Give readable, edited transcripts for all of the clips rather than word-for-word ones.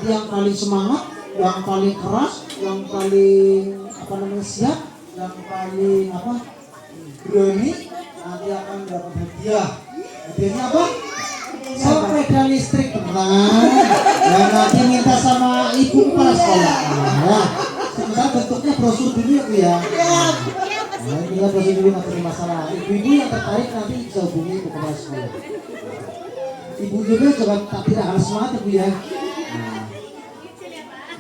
nanti yang paling semangat, yang paling keras, yang paling siap, yang paling berani nanti akan dapat hadiah. Hadiahnya apa? Sepeda listrik, teman. Dan nanti minta sama ibu kepala sekolah. Nah, sebentar bentuknya brosur dulu ya. Nah, kita brosur dulu nggak ada masalah. Ibu-ibu yang tertarik nanti bisa hubungi ibu kepala sekolah. Ibu juga tak tidak harus semangat ibu ya.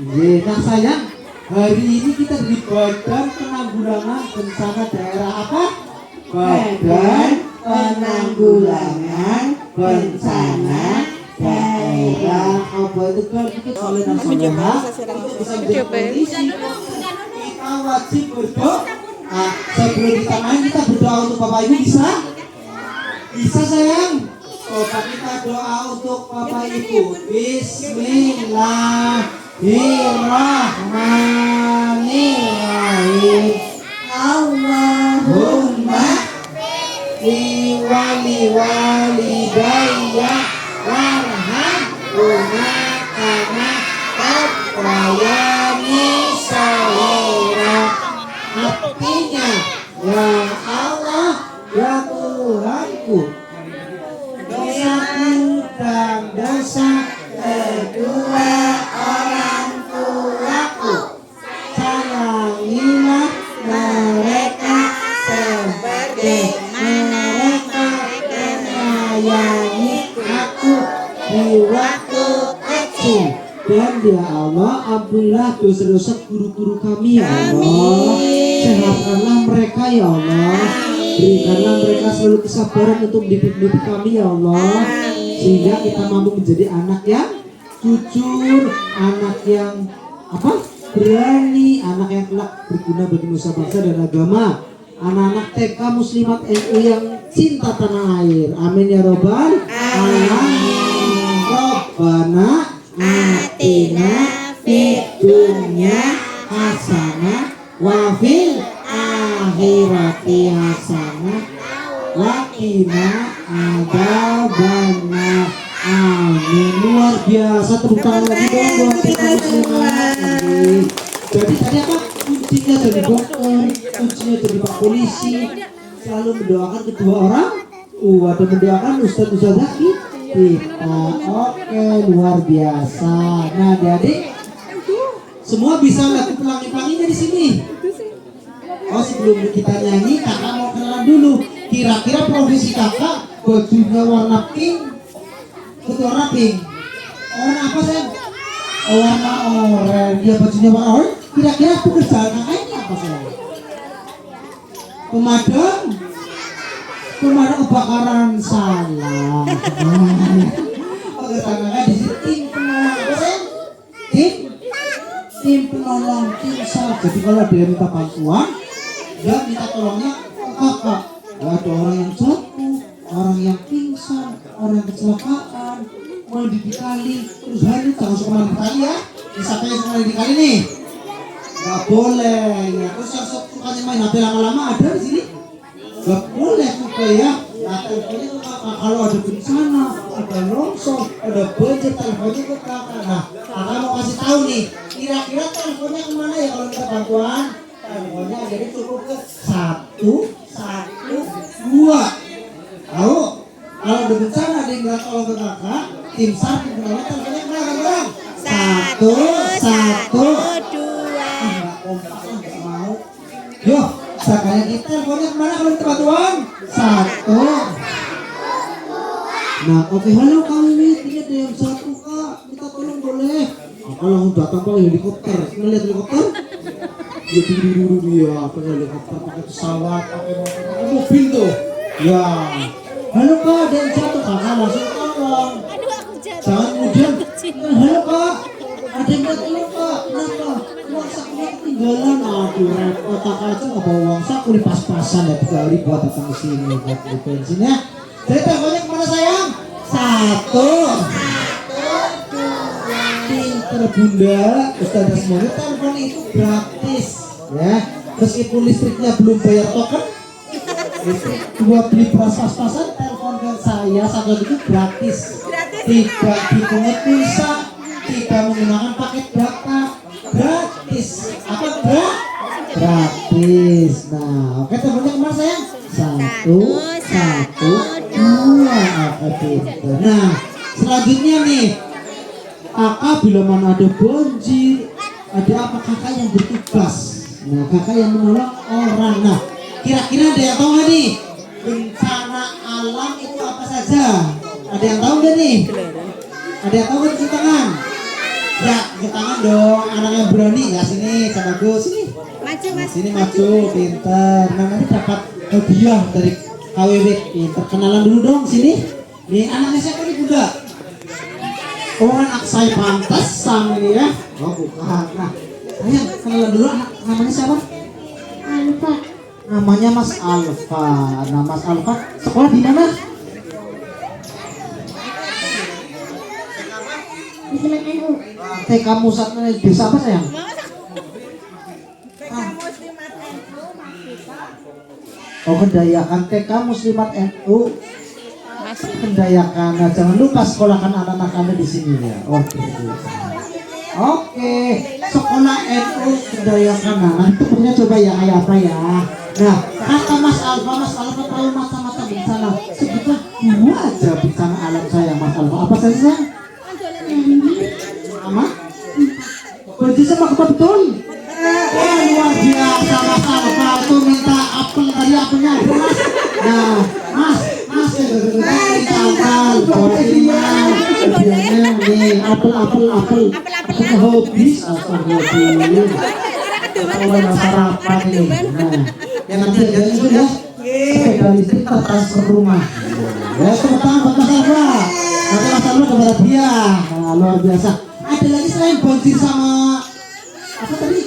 Nah sayang, hari ini kita di Badan Penanggulangan Bencana Daerah apa? Badan Penanggulangan Bencana Daerah. Apa itu kan kita soleh dan soleha bisa menjadi polisi. Kita wajib berdoa. Sebelum kita main kita berdoa untuk Bapak Ibu bisa? Bisa sayang. Coba kita doa untuk Bapak Ibu. Bismillahirrahmanirrahim. Allahumma liwali walidayya warhamhuma kama rabbayani shaghira. Artinya, ya Allah, ya Tuhanku, dosaku dan dosa kedua orang tuaku, sayangilah mereka sebagaimana mereka menyayangi aku di waktu kecil. Dan ya Allah, ampunilah dosa-dosa guru-guru kami ya Allah. Sehatkanlah mereka ya Allah. Berikanlah mereka selalu kesabaran untuk mendidik kami ya Allah, sehingga kita mampu menjadi anak yang jujur, anak yang berani, anak yang kelak berguna bagi nusa bangsa dan agama, anak-anak TK Muslimat NU yang cinta tanah air. Amin ya robbal alamin. Robbana atina fid dunya hasanah wa fil akhirati hasanah wa qina adzabannar. Amin. Luar biasa, tepuk tangan lagi dong buat kita muslimat. Jadi tadi apa? Kuncinya jadi dokter, kuncinya jadi pak polisi. Selalu mendoakan kedua orang. Ada mendoakan Ustaz lagi kita. Oke, luar biasa. Nah, adik-adik semua bisa lagu pelangi-pelanginya di sini. Oh, sebelum kita nyanyi, kakak mau kenalan dulu. Kira-kira profesi kakak bajunya warna pink, warna pink. Warna apa sayang? Oh, warna oranye. Dia bajunya warna oranye. Kira-kira pekerjaan kakak ini apa sayang? Pemadam kebakaran. Salah. Pekerjaan kakak di sini tim penolong apa sayang? Tim penolong, tim SAR. Jadi kalau dia minta bantuan, dia minta tolongnya ke kakak. Ada orang yang jatuh, orang yang pingsan, orang yang kecelakaan, mandi di kali, terus hari jangan suka mandi di kali ya. Misalnya yang suka mandi di kali nih, nggak boleh ya. Terus yang sukanya main HP lama-lama ada di sini, nggak boleh juga ya. Nah, teleponnya ke kakak kalau ada bencana, ada longsor, ada banjir, teleponnya ke kakak. Nah, kakak mau kasih tahu nih, kira-kira teleponnya kemana ya kalau minta bantuan? Teleponnya jadi cukup ke 112. Tahu? Kalau ada bencana ada yang nggak tolong ke kakak, tim SAR tim penolong teleponnya kemana bang? 112. Nggak kompak lah, nggak mau. Yo, sekalian kita teleponnya kemana kalau minta bantuan? 1. Nah, oke, halo kami ini ada yang satu kak, minta tolong boleh? Kalau datang pakai helikopter, lihat helikopter? Ya dulu dia pakai helikopter, pakai pesawat, pakai mobil tuh. Ya, halo kak, ada yang jatuh, kakak langsung tolong. Jangan kemudian, halo kak, ada yang jatuh kak, kenapa? Uang sakunya ketinggalan. Aduh repot, kakak aja nggak bawa uang saku, di pas-pasan ya 3.000 buat datang ke sini buat beli bensin ya. Jadi teleponnya kemana sayang? 1. Pinter bunda, Ustazah semuanya telepon itu gratis ya. Meskipun listriknya belum bayar token, listrik dua beli beras pas-pasan, telepon ke saya satu itu gratis. Tidak dipungut pulsa, tidak menggunakan paket data gratis. Apa gratis. Nah, oke temennya kemana sayang? 1, 1, 2. Oke pinter. Nah, selanjutnya nih, kakak bila mana ada banjir, ada apa kakak yang bertugas. Nah, kakak yang menolong orang. Nah, kira-kira ada yang tahu nggak nih? Bencana alam itu apa saja? Ada yang tahu nggak nih? Ada yang tahu nggak? Cuci tangan. Ya, cuci tangan dong. Anak yang berani ya sini, sama gue sini. Maju Nah, mas. sini maju, pinter. Nah, nanti dapat hadiah dari KWW. Pinter. Kenalan dulu dong sini. Nih anaknya siapa nih Bunda? Oh anak saya pantas sama ini ya. Oh bukan. Nah, sayang kenalan dulu namanya siapa? Alfa. Namanya Mas Alfa. Nah Mas Alfa sekolah di mana? Di Semen NU. TK Musat desa apa sayang? Oh Kendayakan TK Muslimat NU. Kendayakan. Nah, jangan lupa sekolahkan anak-anak Anda di sini ya. Oke. Sekolah NU Kendayakan. Nah, nanti punya coba ya kayak apa ya. Nah, kata Mas Alfa tahu masa-masa bencana. Sebutlah 2 aja bencana alam saya Mas Alfa. Apa saja? Sama? Banjir sama apa betul? Luar biasa Mas Alfa itu minta apel tadi apelnya ada Mas. Nah, Mas apel hobi sarapan ini. Nah, yang nanti itu ya sepeda listrik transfer rumah. Ya tepuk tangan buat Mas Alfa. Nanti Mas Alfa dapat hadiah. Nah, luar biasa. Ada lagi selain banjir sama apa tadi?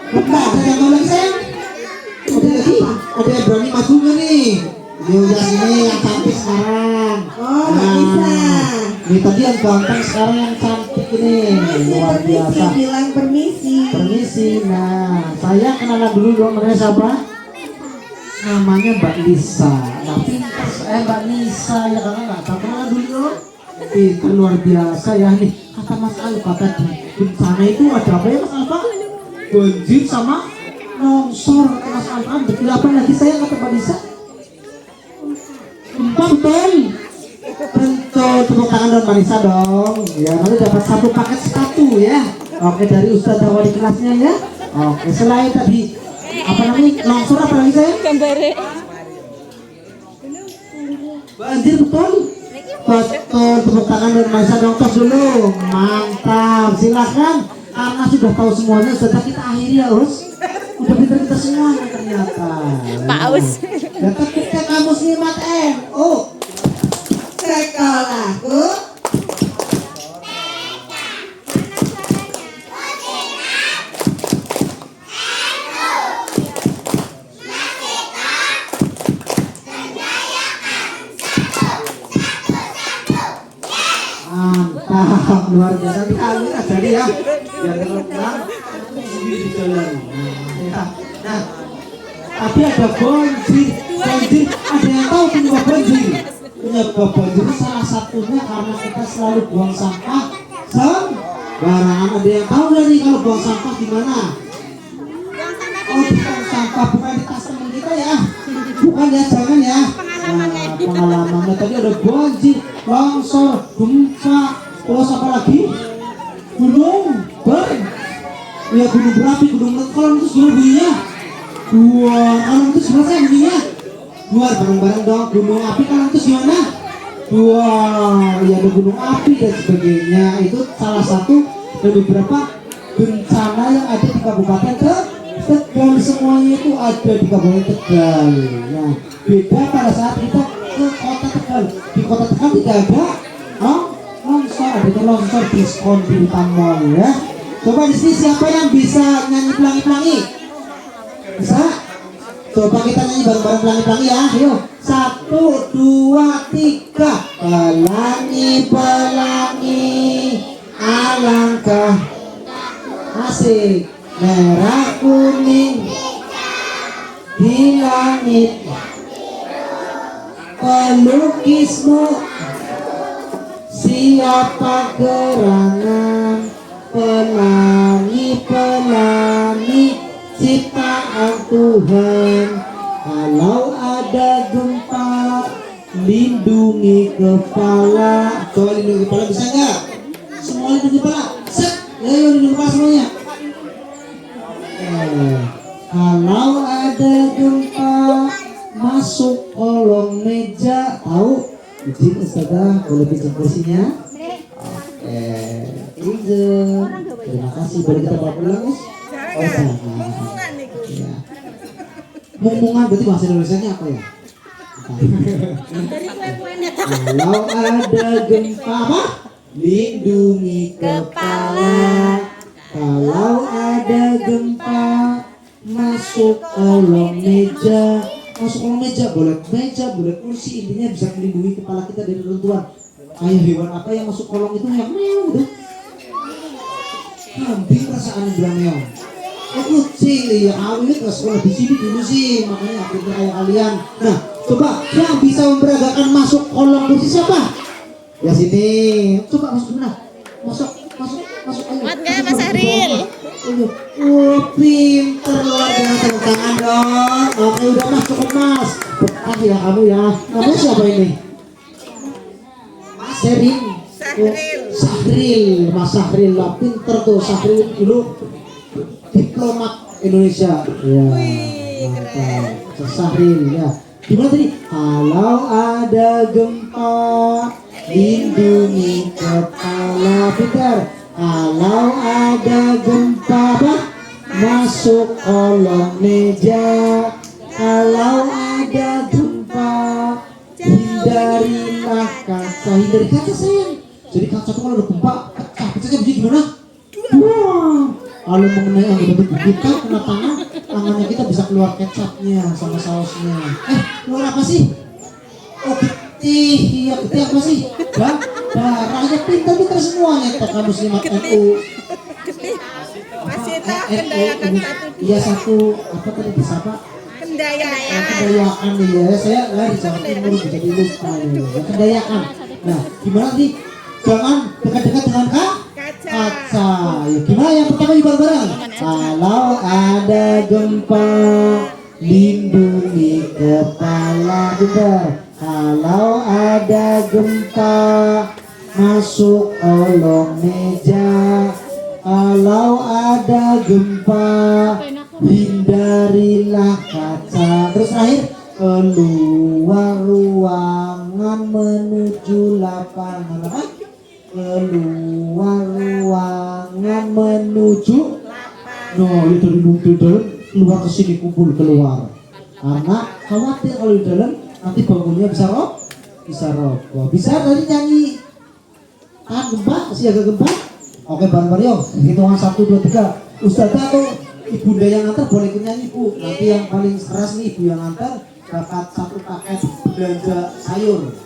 Lupa, ada yang tahu lagi sayang? Ada lagi? Ada yang berani maju nggak nih? Yuk ya sini yang cantik sekarang. Oh, nggak bisa. Ini tadi yang ganteng sekarang yang cantik ini. Luar biasa. Bilang permisi. Permisi. Nah, saya kenalan dulu dong, namanya siapa? Namanya Mbak Lisa. Nah, pintar Mbak Lisa ya kakak nggak tahu kenalan dulu dong. Itu luar biasa ya nih. Kata Mas Alfa tadi bencana itu ada apa ya Mas Alfa? Banjir sama longsor. Kata Mas Alfa betul apa lagi saya kata Mbak Lisa? Gempa betul. Betul, tepuk tangan dong Mbak Lisa dong. Ya nanti dapat 1 paket sepatu ya. Oke dari Ustazah wali kelasnya ya. Oke selain tadi apa namanya longsor apa lagi saya? Gambare. Banjir betul. Betul, tepuk tangan dan Mbak Lisa dong tos dulu. Mantap, silakan. Karena sudah tahu semuanya, sudah kita akhiri ya Us. Udah pintar kita semuanya ternyata. Pak Us. Dapat kita kamu Muslimat NU. Sekolahku. Mantap, luar biasa sekali ya jadi ya. Biar terang di jalan. Nah, nah, tapi ada banjir. Ada yang tahu penyebab banjir? Penyebab banjir salah satunya karena kita selalu buang sampah sembarangan. Ada yang tahu nggak nih kalau buang sampah di mana? Oh, buang sampah bukan di tas teman kita ya. Bukan ya, jangan ya. Nah, pengalamannya tadi ada banjir, longsor, gempa, terus apa lagi? Gunung ya gunung berapi, gunung kalau itu gimana bunyinya? Wah, kalau itu gimana bunyinya? Luar bareng-bareng dong, gunung api kalau itu gimana? Wah, ya ada gunung api dan sebagainya. Itu salah satu dari beberapa bencana yang ada di Kabupaten Tegal. Semuanya itu ada di Kabupaten Tegal. Nah, beda pada saat kita ke Kota Tegal. Di Kota Tegal tidak ada longsor, ada longsor diskon di Mall ya. Coba di sini siapa yang bisa nyanyi pelangi-pelangi? Bisa? Coba kita nyanyi bareng-bareng pelangi-pelangi ya. Ayo, 1, 2, 3. Pelangi-pelangi, alangkah asik. Merah kuning di langit, pelukismu siapa gerangan Tuhan. Kalau ada gempa, lindungi kepala. Coba lindungi kepala, bisa nggak? Semua lindungi kepala. Set, ayo lindungi kepala semuanya. Kalau ada gempa, masuk kolong meja. Tahu? Izin Ustazah, boleh pinjam kursinya? Oke, izin. Terima kasih. Boleh kita bawa pulang, Mas? Oh, jangan. Ya. Mumungan berarti bahasa Indonesianya apa ya? Kalau ada gempa, apa? Lindungi kepala. Kalau ada gempa, masuk kolong meja. Masuk kolong meja, boleh kursi, intinya bisa melindungi kepala kita dari reruntuhan. Kayak hewan apa yang masuk kolong itu yang meong gitu. Kambing perasaan bilang meong. Oh kucing, ya awet ke sekolah di sini dulu sih, makanya aku kayak kalian. Nah, coba yang bisa memperagakan masuk kolong kursi siapa? Ya sini, coba masuk mana? Masuk ayo. Muat nggak Mas Ahril? Oh, pinter luar biasa, tepuk tangan dong. Oke, udah Mas, cukup Mas. Betah ya kamu ya. Kamu siapa ini? Serin. Sahril. Mas Sahril lah, pinter tuh. Sahril dulu diplomat Indonesia. Ya, mantap. Sahril ya. Gimana tadi? Kalau ada gempa, lindungi kepala. Pinter. Kalau ada gempa, masuk kolong meja. Kalau ada gempa, hindarilah kaca. Hindari kaca sayang. Jadi kaca itu kalau ada gempa, pecahnya bisa gimana? Wah. Kalau mengenai anggota tubuh kita, kena tangannya kita bisa keluar kecapnya sama sausnya. Keluar apa sih? Oh, getih. Iya, getih apa sih? Darahnya pintar semuanya. Toka Muslimat NU. Masih tak kendayakan satu. Iya satu. Apa tadi bisa Pak? Kendayakan. Kendayakan ya. Saya lari Jawa Timur jadi lupa ya. Kendayakan. Nah, gimana nih? Jangan dekat-dekat dengan kaca. Ya, gimana yang pertama yuk bareng-bareng? Kalau ada gempa, lindungi kepala. Benar. Kalau ada gempa, masuk kolong meja. Kalau ada gempa, hindarilah kaca. Terus terakhir, keluar ruangan menuju lapangan. Apa? Keluar ruangan menuju. No, itu di dalam keluar ke sini, kumpul keluar. Karena khawatir kalau di dalam nanti bangunnya bisa roboh. Bisa tadi nyanyi tahan gempa, siaga gempa. Oke bareng-bareng yuk, hitungan 1, 2, 3. Ustazah atau ibunda yang ngantar boleh ikut nyanyi Bu. Nanti yang paling keras nih ibu yang ngantar dapat 1 paket belanja sayur.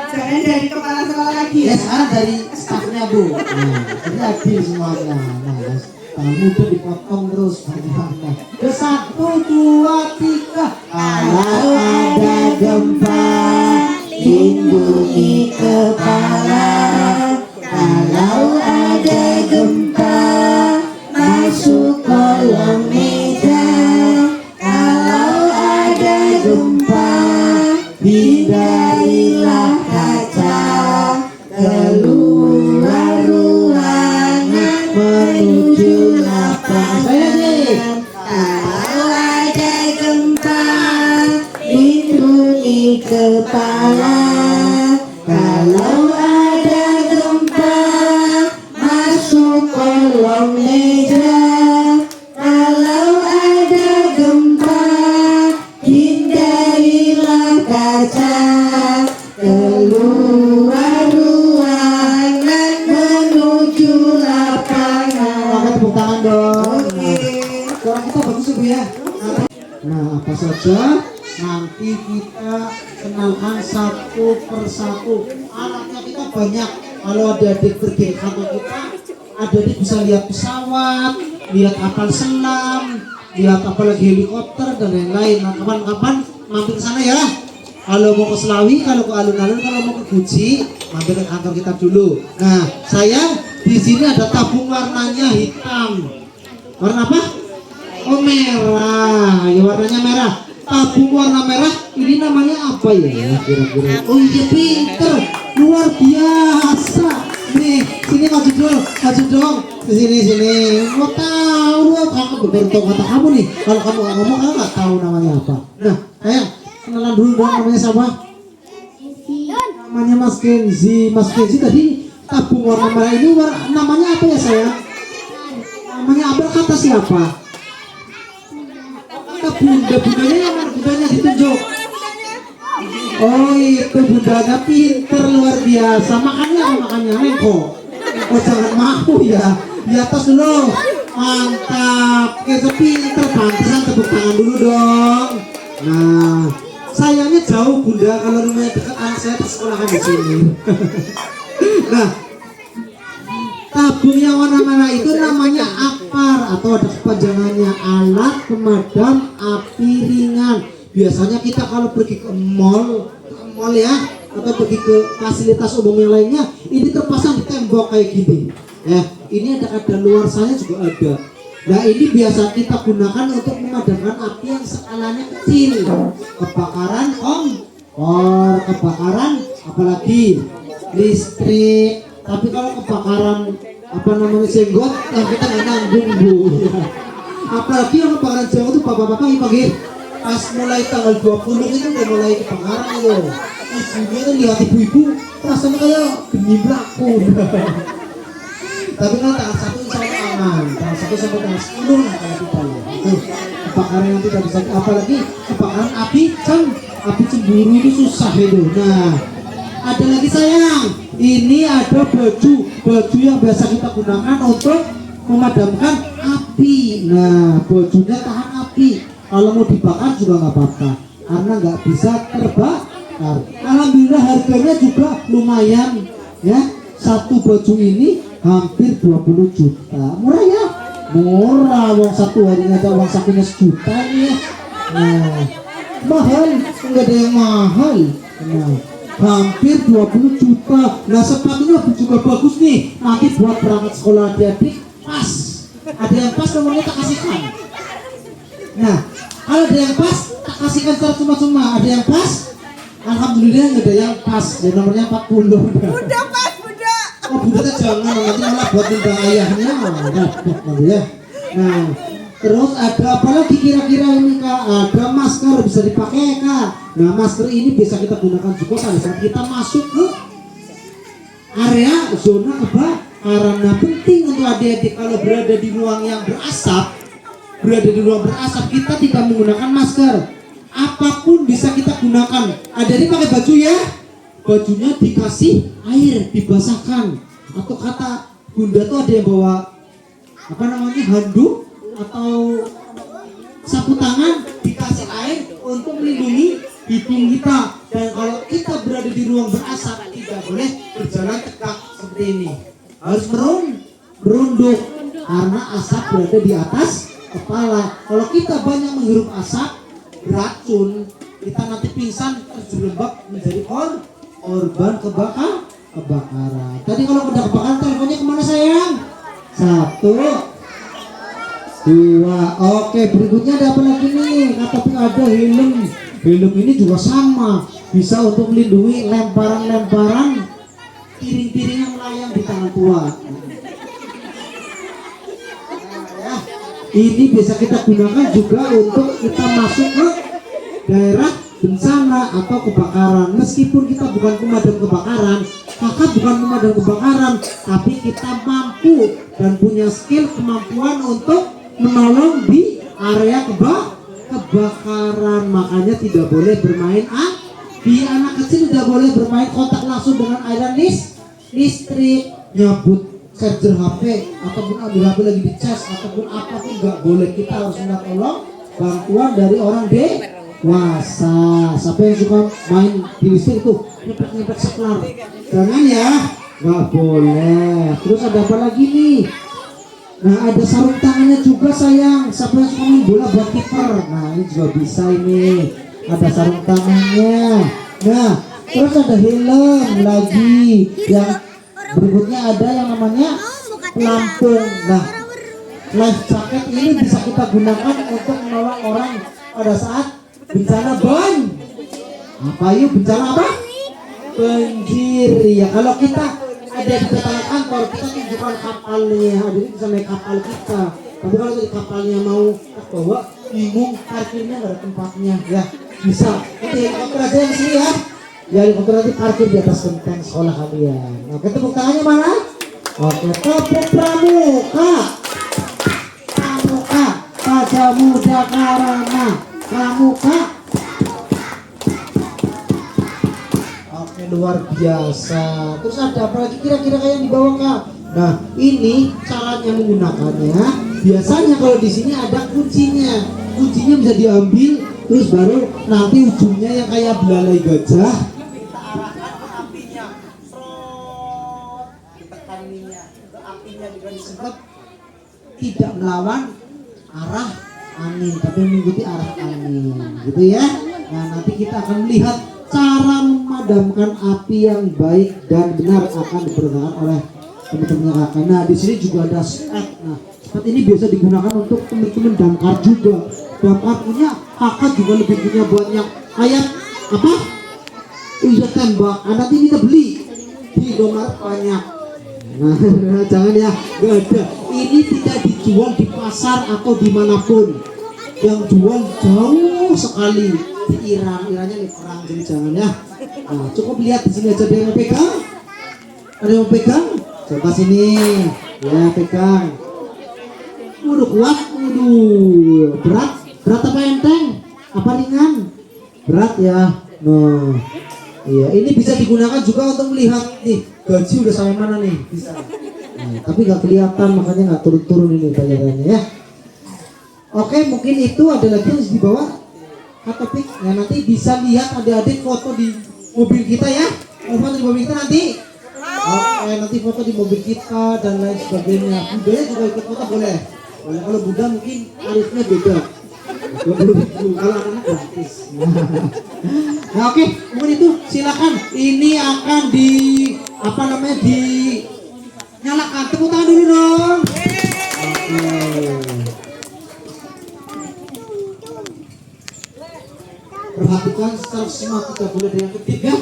Jangan dari kepala sekolah lagi Ya ya. sekarang dari stafnya Bu. Nah, jadi adil semuanya. Nah, kamu tuh dipotong terus bagaimana? 1, 2, 3. Kalau ada gempa, lindungi kepala. Kalau ada gempa, masuk kolong meja. Kalau ada gempa, hindarilah kaca. Keluar ruangan menuju lapangan. Kalau ada gempa, lindungi kepala. Kalau ada gempa, masuk kolong meja. Kalau ada gempa, hindarilah kaca. Keluar ruangan menuju lapangan. Oke, tepuk tangan dong. Suara kita bagus Bu ya. Nah, apa saja nanti kita kenalkan satu persatu. Alatnya kita banyak. Kalau adik-adik pergi ke kantor kita, adik-adik bisa lihat pesawat, lihat kapal selam, lihat apalagi helikopter dan lain-lain. Nah, kapan-kapan mampir ke sana ya. Kalau mau ke Selawi, kalau ke alun-alun, kalau mau ke Guji, mampir ke kantor kita dulu. Nah, saya di sini ada tabung warnanya hitam. Warna apa? Oh merah, ya warnanya merah. Tabung warna merah ini namanya apa ya kira-kira? Oh iya pinter, luar biasa. Nih sini maju dong, sini. Mau tahu loh, kamu baru tahu kata kamu nih. Kalau kamu nggak ngomong, kamu nggak tahu namanya apa. Nah, sayang kenalan dulu dong, namanya siapa? Namanya Mas Kenzi. Mas Kenzi tadi tabung warna merah ini namanya apa ya sayang? Namanya apa kata siapa? Kata bundanya yang mana bundanya ditunjuk? Oh itu bundanya pinter luar biasa. Makanya Nengko. Oh jangan mau ya. Di atas dulu. Mantap. Itu pinter, pantesan tepuk tangan dulu dong. Nah, sayangnya jauh bunda kalau rumahnya dekat anak saya persekolahan di sini. Nah, tabung yang warna merah itu namanya APAR atau ada kepanjangannya alat pemadam api ringan. Biasanya kita kalau pergi ke mall ya, atau pergi ke fasilitas umum yang lainnya, ini terpasang di tembok kayak gini. Ya, ini ada luarsanya juga ada. Nah ini biasa kita gunakan untuk memadamkan api yang skalanya kecil, kebakaran kompor, kebakaran apalagi listrik. Tapi kalau kebakaran apa namanya jenggot, kita nggak nanggung bu. Apalagi yang kebakaran jenggot itu bapak-bapak pagi pas mulai tanggal 20 itu udah mulai kebakaran itu. Ibunya tuh lihat ibu-ibu rasanya kayak benih belakun. Tapi kan tanggal 1 insya Allah aman. Tanggal 1 sampai tanggal 10 lah kalau kita ya. Itu kebakaran yang tidak bisa, apalagi kebakaran api cemburu itu susah itu. Nah, ada lagi sayang. Ini ada baju yang biasa kita gunakan untuk memadamkan api. Nah, bajunya tahan api. Kalau mau dibakar juga nggak apa-apa, karena nggak bisa terbakar. Alhamdulillah harganya juga lumayan ya. Satu baju ini hampir 20 juta. Murah ya? Murah, uang satu harinya aja uang sakunya sejuta ini ya. Nah, mahal, enggak ada yang mahal. Nah, hampir 20 juta. Nah, sepatunya juga bagus nih. Nanti buat berangkat sekolah adik-adik pas. Ada yang pas nomornya tak kasihkan. Nah, kalau ada yang pas tak kasihkan secara cuma-cuma. Ada yang pas, alhamdulillah ada yang pas. Ya nomornya 40. Udah pas, udah. Oh budaknya jangan, nanti malah buat timbang ayahnya. Ya. Nah, terus ada apa lagi kira-kira ini kak? Ada masker bisa dipakai kak. Nah masker ini bisa kita gunakan juga pada saat kita masuk ke area zona kebakaran. Nah penting untuk adik-adik kalau berada di ruang yang berasap, kita tidak menggunakan masker. Apapun bisa kita gunakan. Adik-adik pakai baju ya. Bajunya dikasih air, dibasahkan. Atau kata bunda tuh ada yang bawa apa namanya handuk atau sapu tangan, dikasih air untuk melindungi hidung kita. Dan kalau kita berada di ruang berasap tidak boleh berjalan tegak seperti ini, harus merunduk karena asap berada di atas kepala. Kalau kita banyak menghirup asap beracun, kita nanti pingsan terjerembab menjadi korban kebakaran. Tadi kalau udah kebakaran teleponnya kemana sayang? 1, 2. Oke, berikutnya ada apa lagi nih? Tapi ada helm. Helm ini juga sama, bisa untuk melindungi lemparan-lemparan piring-piring yang melayang di tangan tua. Ini bisa kita gunakan juga untuk kita masuk ke daerah bencana atau kebakaran. Meskipun kita bukan pemadam kebakaran, kakak bukan pemadam kebakaran, tapi kita mampu dan punya skill kemampuan untuk menolong di area kebakaran. Makanya tidak boleh bermain api. Anak kecil tidak boleh bermain kontak langsung dengan aliran listrik, nyabut charger HP ataupun ambil HP lagi dicas ataupun apapun nggak boleh. Kita harus minta tolong bantuan dari orang dewasa. Siapa yang suka main di listrik tuh nyepet saklar, jangan ya, nggak boleh. Terus ada apa lagi nih? Nah ada sarung tangannya juga sayang. Siapa yang suka main bola buat kiper, nah ini juga bisa ini, ada sarung tangannya. Nah terus ada helm lagi. Yang berikutnya ada yang namanya pelampung. Nah Life jacket ini bisa kita gunakan untuk menolong orang pada saat bencana apa yuk bencana apa? Banjir ya. Kalau kita ada di depan kantor kita tunjukkan kapalnya, hadirin bisa naik kapal kita. Tapi kalau di kapalnya mau bawa bingung parkirnya nggak ada tempatnya ya bisa. Nanti helikopter aja yang sini ya. Ya helikopter nanti parkir di atas genteng sekolah kalian. Oke, tepuk tangannya mana? Oke, tepuk pramuka. Pramuka pada muda karana pramuka. Oke, luar biasa. Terus ada apa lagi kira-kira kayak yang dibawa Kak? Nah, ini caranya menggunakannya. Biasanya kalau di sini ada kuncinya. Kuncinya bisa diambil, terus baru nanti ujungnya yang kayak belalai gajah. Kita arahkan ke apinya. Serot, ditekan minyak. Apinya juga disemprot. Tidak melawan arah angin, tapi mengikuti arah angin, gitu ya. Nah, nanti kita akan melihat cara memadamkan api yang baik dan benar akan dipergunakan oleh teman-teman kakak. Nah, di sini juga ada spek. Nah, spek ini biasa digunakan untuk teman-teman damkar juga. Damkar punya, kakak juga lebih punya banyak kayak apa? Iya tembak. Nah, nanti kita beli di Indomaret banyak. Nah, jangan ya, gak ada. Ini tidak dijual di pasar atau dimanapun. Yang jual jauh sekali di Irannya nih perang, jadi jangan ya. Nah, cukup lihat di sini aja dia yang pegang. Ada yang pegang? Coba sini, ya pegang. Udah kuat, berat apa enteng? Apa ringan? Berat ya. Nah, iya, ini bisa digunakan juga untuk melihat nih gaji udah sampai mana nih bisa. Nah, tapi nggak kelihatan makanya nggak turun-turun ini bayarannya ya. Oke, mungkin itu ada lagi yang di bawah topik. Ya, nanti bisa lihat adik-adik foto di mobil kita ya. Foto di mobil kita nanti. Oke, nanti foto di mobil kita dan lain sebagainya. Budanya juga ikut foto boleh. Kalau Bunda mungkin tarifnya beda. 20.000 kalau anak gratis. Nah, oke, mungkin itu silakan. Ini akan di apa namanya nyalakan. Tepuk tangan dulu dong. Oke. Perhatikan secara semua tidak boleh ada yang kedip ya.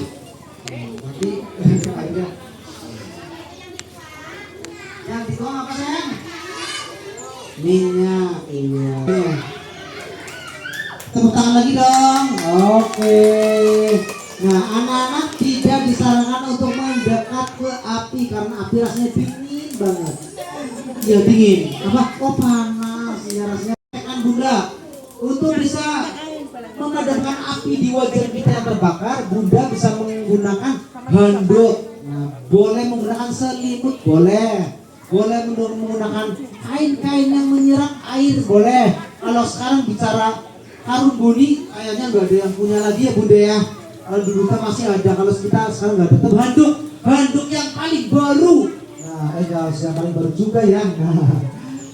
Nanti akhirnya yang dituang apa sayang? Minyak. Iya. Tepuk tangan lagi dong. Oke. Nah, anak-anak tidak disarankan untuk mendekat ke api karena api rasanya dingin banget. Ya dingin. Apa? Oh panas. Ya rasanya kan Bunda. Untuk bisa memadamkan api di wajah kita yang terbakar, Bunda bisa menggunakan handuk. Nah, boleh menggunakan selimut, boleh menggunakan kain-kain yang menyerap air, boleh. Kalau sekarang bicara karung boni, kayaknya nggak ada yang punya lagi ya Bunda ya. Kalau dulu kan masih ada, kalau kita sekarang nggak ada. Tetap handuk yang paling baru. Nah, yang paling baru juga ya.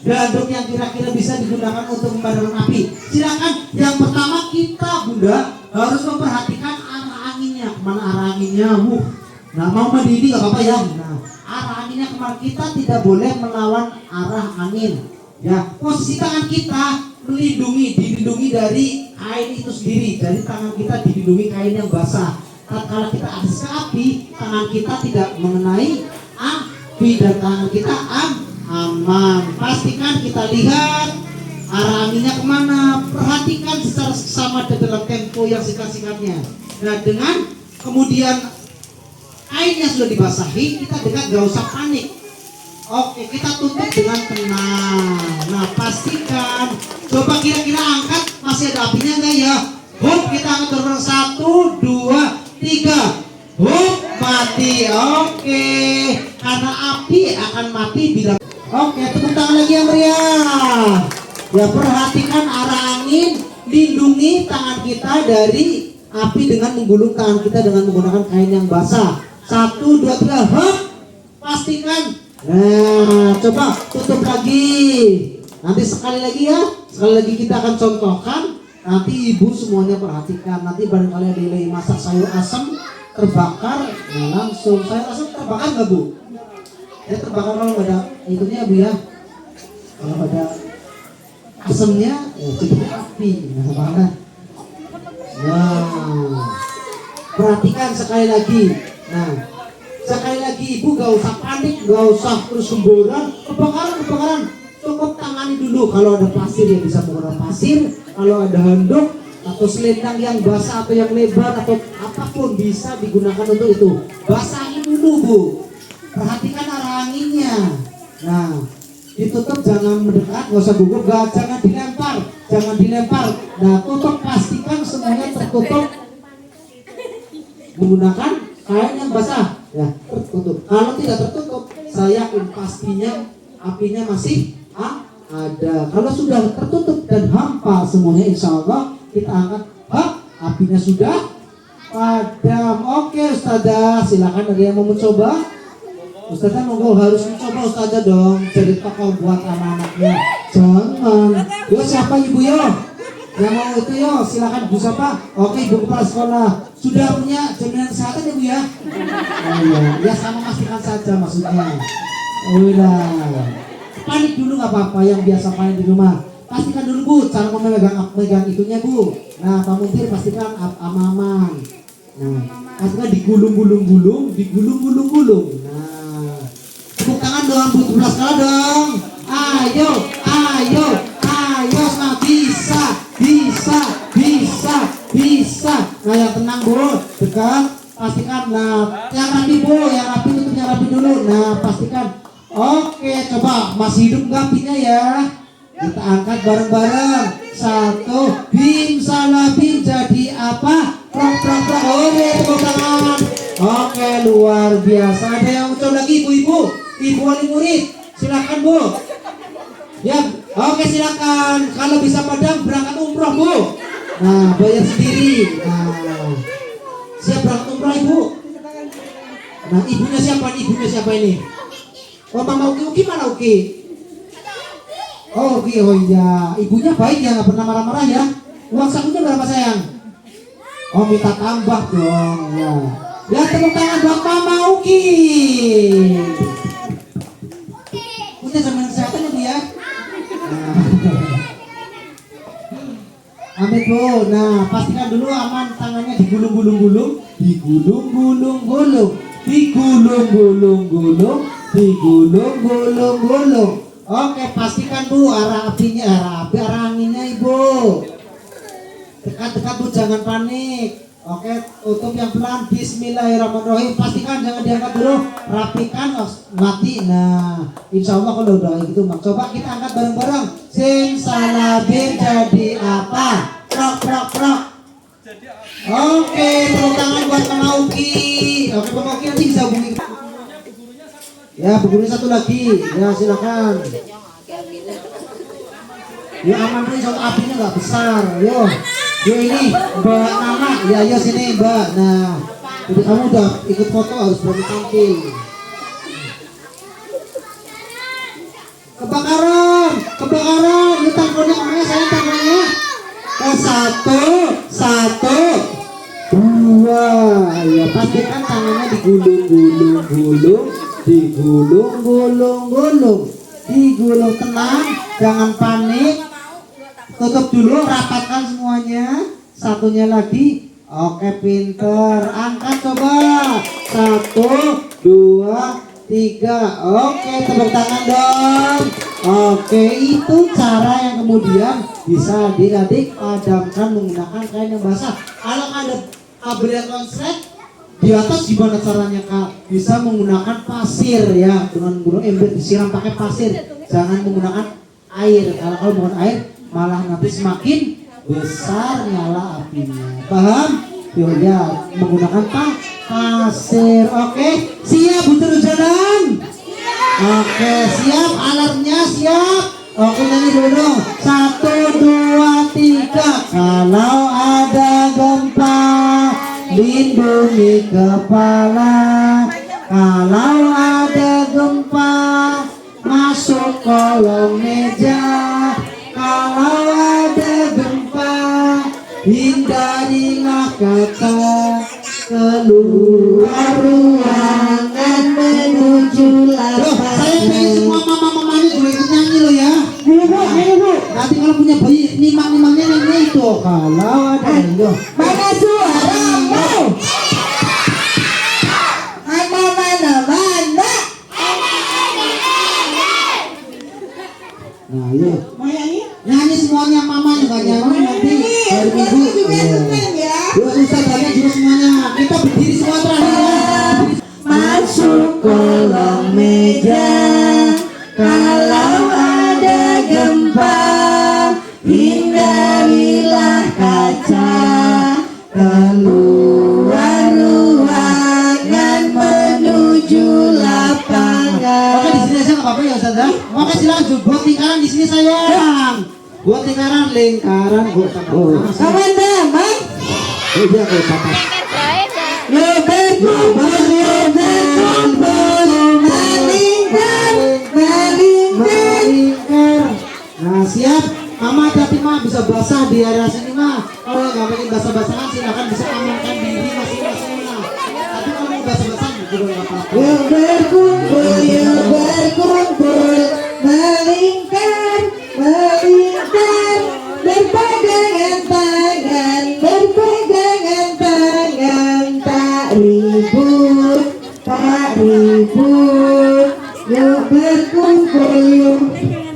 Handuk yang kira-kira bisa digunakan untuk memadamkan api. Silakan. Yang pertama kita Bunda harus memperhatikan arah anginnya. Kemana arah anginnya? Nah, mau mendidih nggak apa-apa ya. Nah, arah anginnya kemana, kita tidak boleh melawan arah angin. Ya, posisi tangan kita dilindungi dari kain itu sendiri. Jadi tangan kita dilindungi kain yang basah. Kalau kita akses ke api, tangan kita tidak mengenai api dan tangan kita aman. Pastikan kita lihat arah anginnya kemana. Perhatikan secara seksama dalam tempo yang singkat-singkatnya. Nah, dengan kemudian kainnya sudah dibasahi, kita dekat, gak usah panik. Oke, kita tutup dengan tenang. Nah, pastikan. Coba kira-kira angkat, masih ada apinya enggak ya? Hop, kita akan dorong 1, 2, 3. Hop, mati. Oke, karena api akan mati bila. Oke, tepuk tangan lagi yang meriah. Ya, perhatikan arah angin, lindungi tangan kita dari api dengan menggulung tangan kita dengan menggunakan kain yang basah. 1, 2, 3, hop. Pastikan. Nah, coba tutup lagi. Nanti sekali lagi ya. Sekali lagi kita akan contohkan. Nanti ibu semuanya perhatikan. Nanti barangkali ada yang masak sayur asam terbakar. Nah, langsung sayur asam terbakar nggak Bu? Ya terbakar kalau nggak ada itunya Bu ya. Kalau ada asemnya, ya jadi api. Nah, perhatikan sekali lagi. Nah, sekali lagi ibu gak usah panik, gak usah terus semburan, kebakaran. Cukup tangani dulu. Kalau ada pasir ya bisa menggunakan pasir. Kalau ada handuk atau selendang yang basah atau yang lebar atau apapun bisa digunakan untuk itu. Basahin dulu bu. Perhatikan arah anginnya. Nah, ditutup, jangan mendekat, nggak usah gugup, jangan dilempar. Nah, tutup, pastikan semuanya tertutup menggunakan kain yang basah. Ya, tertutup. Kalau tidak tertutup, saya yakin pastinya apinya masih ada. Kalau sudah tertutup dan hampa semuanya, insya Allah kita angkat, apinya sudah padam. Oke Ustazah, silakan, ada yang mau mencoba? Ustazah monggo, harus mencoba Ustazah dong, jadi tokoh buat anak-anaknya. Jangan. Yo siapa ibu yo? Yang mau itu yo, silakan Bu siapa? Oke, Ibu Kepala Sekolah. Sudah punya jaminan kesehatan ya Bu ya? Oh iya, ya sama pastikan saja maksudnya. Oh iya. Panik dulu nggak apa-apa, yang biasa panik di rumah. Pastikan dulu Bu, cara memegang itunya Bu. Nah, Pak Muntir pastikan aman. Nah, pastikan digulung-gulung. Nah, tepuk tangan dong Bu, sebelah sekolah dong. Ayo, nah bisa. Nah, yang tenang Bu, dekat. Pastikan, nah, yang rapi Bu, tutupnya rapi dulu. Nah, pastikan. Oke, coba masih hidup nggak apinya ya? Kita angkat bareng-bareng. 1, bim salah bim jadi apa? Prok. Oke, tepuk tangan. Oke, luar biasa. Ada yang mau coba lagi ibu wali murid, silakan Bu. Ya, oke silakan. Kalau bisa padam berangkat umroh Bu. Nah, bayar sendiri. Nah, siap berangkat umroh Ibu. Nah, ibunya siapa ini? Oh, Mama Uki mana Uki? Oh Uki, oh iya. Ibunya baik ya, nggak pernah marah-marah ya. Uang sakunya berapa sayang? Oh, minta tambah dong ya. Ya, tepuk tangan buat Mama Uki. Punya jaminan kesehatan ya Bu ya. Amin Bu. Nah, pastikan dulu aman, tangannya digulung-gulung. Oke, pastikan Bu arah anginnya Ibu. Dekat-dekat Bu, jangan panik. Oke, tutup yang pelan. Bismillahirrahmanirrahim. Pastikan jangan diangkat dulu. Rapikan, mati. Nah, insya Allah kalau udah gitu, coba kita angkat bareng-bareng. Simsalabim jadi apa? Prok. Oke, tepuk tangan buat Mama Uki. Oke, Mama Uki nanti bisa hubungi. Ya, Bu gurunya satu lagi. Ya, silakan. Ya, aman nih, soal apinya nggak besar. Yo ini Mbak Nana. Ya, ayo sini Mbak. Nah, jadi kamu udah ikut foto harus berani tampil. Kebakaran. Ini tangannya kemana sayang tangannya? 1, 2. Ya, pastikan tangannya digulung, tenang, jangan panik. Tutup dulu, rapatkan semuanya. Satunya lagi. Oke, pinter. Angkat coba. 1, 2, 3. Oke, tepuk tangan dong. Oke, itu cara yang kemudian bisa adik-adik padamkan menggunakan kain yang basah. Kalau ada kabel yang konslet di atas, gimana caranya Kak? Bisa menggunakan pasir ya, dengan gunung ember disiram pakai pasir. Jangan menggunakan air. Kalau menggunakan air malah nanti semakin besar nyala apinya. Paham? Yuk ya, menggunakan pasir. Oke, siap butuh jalan. Oke, siap, alarmnya siap. Oke, nyanyi dulu. 1, 2, 3. Kalau ada gempa, lindungi kepala. Kalau ada gempa, masuk kolong meja. Kalau ada gempa, hindarilah kaca. Keluar ruangan menuju lapangan. Saya pengen semua mama-mama ini juga ikut nyanyi loh ya. Bu. Nanti kalau punya bayi nimang-nimangnya yang itu kalau ada itu. Mana suaramu? Mana. Nah, yuk. Mau nyanyi? Nyanyi semuanya, mama yang gak nyanyi nanti hari Minggu. juga seneng ya. Yuk susah banyak juga semuanya. Kita berdiri semua terakhir ya. Masuk kolong meja. Kalau ada gempa, hindarilah kaca. Keluar ruangan menuju lapangan. Oke, di sini aja nggak apa-apa ya Ustaz ya. Oke, silakan buat lingkaran di sini sayang. Buat lingkaran buat Teman-teman, iya kok papa. berkumpul, melingkar. Nah, siap. Mama hati mah bisa basah di area sini mah. Kalau nggak pengen basah-basahan silakan bisa amankan diri masing-masing mah. Tapi kalau mau basah-basahan juga nggak apa-apa. Berkumpul, melingkar, berpegangan tangan, tak ribut, yuk berkumpul, yuk.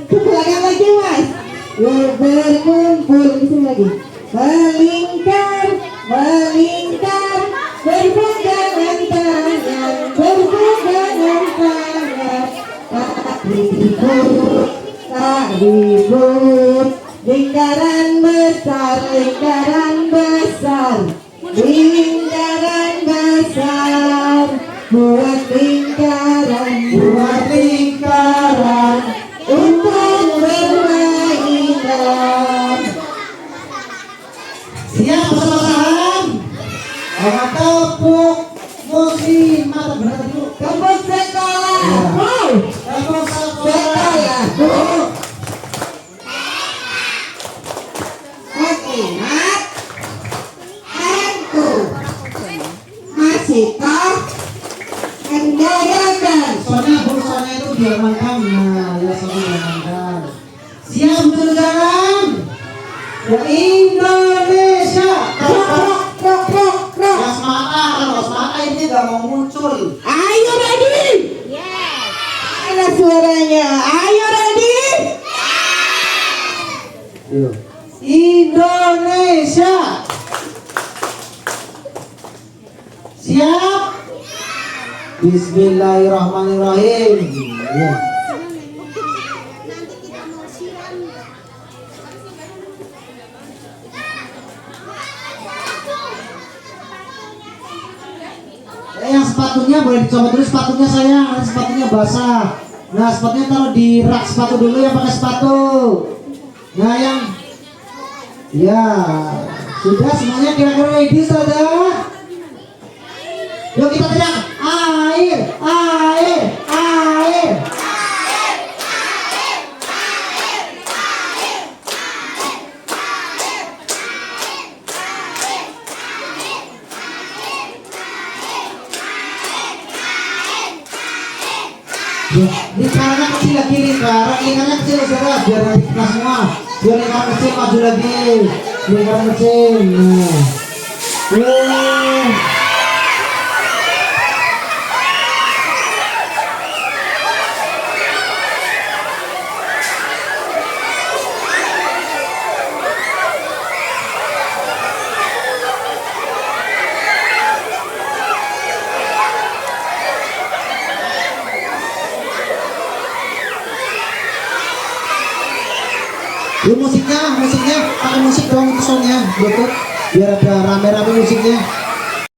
Ulangan lagi mas, yuk berkumpul, di sini lagi. Melingkar, berpegangan tangan, tak ribut, lingkaran besar, buat lingkaran untuk bermainan. Siap basah-basahan. Mama tepuk musik mata benar dulu. Tepuk sekolah, Tepuk sekolah, Ingat, aku masih kau kendaraan. Soalnya bursanya itu diamankan. Nah, ya sampai diamankan. Siap untuk jalan. Ya Indonesia. Rok. Asmara, kalau Asmara ini nggak mau muncul. Ayo ready? Mana suaranya? Ayo ready? Indonesia. Siap. Bismillahirrahmanirrahim. Ya. Yang sepatunya boleh dicopot dulu sepatunya sayang, nanti sepatunya basah. Nah sepatunya taruh di rak sepatu dulu yang pakai sepatu. Nah yang ya sudah semuanya kira-kira ready sudah. Yuk kita teriak air. Lingkarannya kecil lagi, lingkarannya kecil saudara, biar nanti kita semua, biar lingkaran kecil maju lagi, lingkaran kecil. Nah, musiknya pakai musik dong itu soundnya, Bluetooth, biar ada rame-rame musiknya.